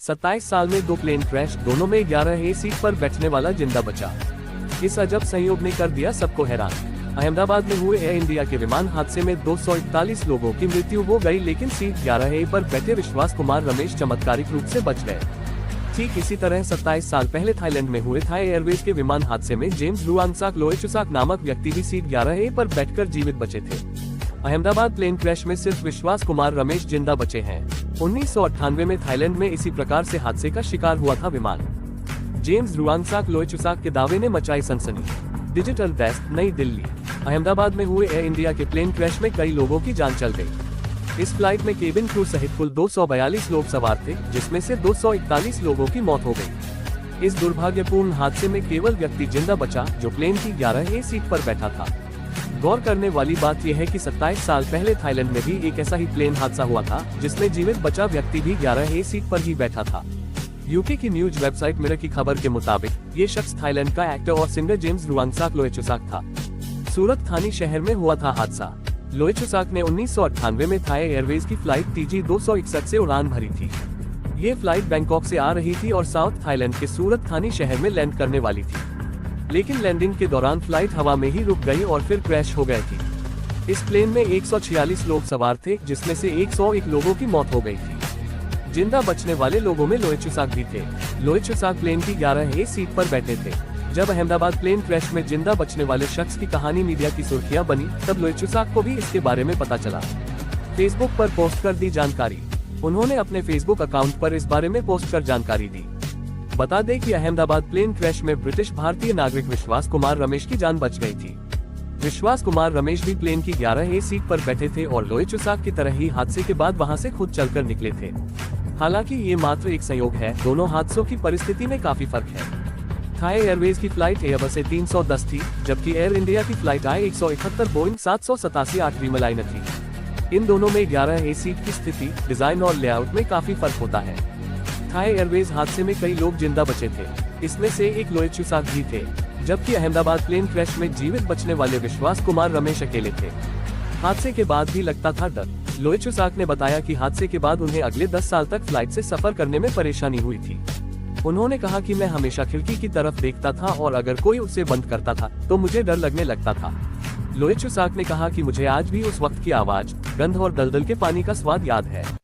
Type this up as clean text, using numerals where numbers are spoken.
27 साल में 2 plane crash, दोनों में 11A सीट पर बैठने वाला जिंदा बचा। इस अजब संयोग ने कर दिया सबको हैरान। अहमदाबाद में हुए एयर इंडिया के विमान हादसे में 241 लोगों की मृत्यु हो गई, लेकिन सीट 11A पर बैठे विश्वास कुमार रमेश चमत्कारिक रूप से बच गए। ठीक इसी तरह 27 साल पहले थाईलैंड में हुए थाई एयरवेज के विमान हादसे में जेम्स रुआंगसाक लोएचुसाक नामक व्यक्ति भी सीट 11A पर बैठकर जीवित बचे थे। अहमदाबाद प्लेन क्रैश में सिर्फ विश्वास कुमार रमेश जिंदा बचे हैं। 1998 में थाईलैंड में इसी प्रकार से हादसे का शिकार हुआ था विमान। जेम्स रुआंगसाक लोएचुसाक के दावे ने मचाई सनसनी। डिजिटल डेस्क, नई दिल्ली। अहमदाबाद में हुए एयर इंडिया के प्लेन क्रैश में कई लोगों की जान चल गई। इस फ्लाइट में केबिन क्रू सहित कुल 242 लोग सवार थे, जिसमें से 241 लोगों की मौत हो गई। इस दुर्भाग्यपूर्ण हादसे में केवल व्यक्ति जिंदा बचा जो प्लेन की 11A सीट पर बैठा था। गौर करने वाली बात यह है कि 27 साल पहले थाईलैंड में भी एक ऐसा ही प्लेन हादसा हुआ था, जिसमें जीवित बचा व्यक्ति भी 11A सीट पर ही बैठा था। यूके की न्यूज वेबसाइट मिरर की खबर के मुताबिक ये शख्स थाईलैंड का एक्टर और सिंगर जेम्स रुआंगसाक लोएचुसाक था। सूरत थानी शहर में हुआ था हादसा। लोएचुसाक ने 1998 में थाई एयरवेज की फ्लाइट TG 261 से उड़ान भरी थी। ये फ्लाइट बैंकॉक से आ रही थी और साउथ थाईलैंड के सूरत थानी शहर में लैंड करने वाली थी, लेकिन लैंडिंग के दौरान फ्लाइट हवा में ही रुक गई और फिर क्रैश हो गई थी। इस प्लेन में 146 लोग सवार थे, जिसमें से 101 लोगों की मौत हो गई थी। जिंदा बचने वाले लोगों में लोएचुसाक भी थे। लोएचुसाक प्लेन की 11A सीट पर बैठे थे। जब अहमदाबाद प्लेन क्रैश में जिंदा बचने वाले शख्स की कहानी मीडिया की सुर्खियां बनी, तब लोएचुसाक को भी इसके बारे में पता चला। फेसबुक पर पोस्ट कर दी जानकारी। उन्होंने अपने फेसबुक अकाउंट पर इस बारे में पोस्ट कर जानकारी दी। बता दें कि अहमदाबाद प्लेन क्रैश में ब्रिटिश भारतीय नागरिक विश्वास कुमार रमेश की जान बच गई थी। विश्वास कुमार रमेश भी प्लेन की 11A सीट पर बैठे थे और लोएचुसाक की तरह ही हादसे के बाद वहां से खुद चलकर निकले थे। हालांकि ये मात्र एक संयोग है, दोनों हादसों की परिस्थिति में काफी फर्क है। थाई एयरवेज की फ्लाइट एयरबस A310 थी, जबकि एयर इंडिया की फ्लाइट I-171 बोइंग 787-8 ड्रीमलाइनर थी। इन दोनों में 11A सीट की स्थिति, डिजाइन और लेआउट में काफी फर्क होता है। थाई एयरवेज हादसे में कई लोग जिंदा बचे थे, इसमें से एक लोएचुसाक भी थे, जबकि अहमदाबाद प्लेन क्रैश में जीवित बचने वाले विश्वास कुमार रमेश अकेले थे। हादसे के बाद भी लगता था डर। लोएचुसाक ने बताया कि हादसे के बाद उन्हें अगले 10 साल तक फ्लाइट से सफर करने में परेशानी हुई थी। उन्होंने कहा कि मैं हमेशा खिड़की की तरफ देखता था और अगर कोई उसे बंद करता था तो मुझे डर लगने लगता था। लोएचुसाक ने कहा कि मुझे आज भी उस वक्त की आवाज, गंध और दलदल के पानी का स्वाद याद है।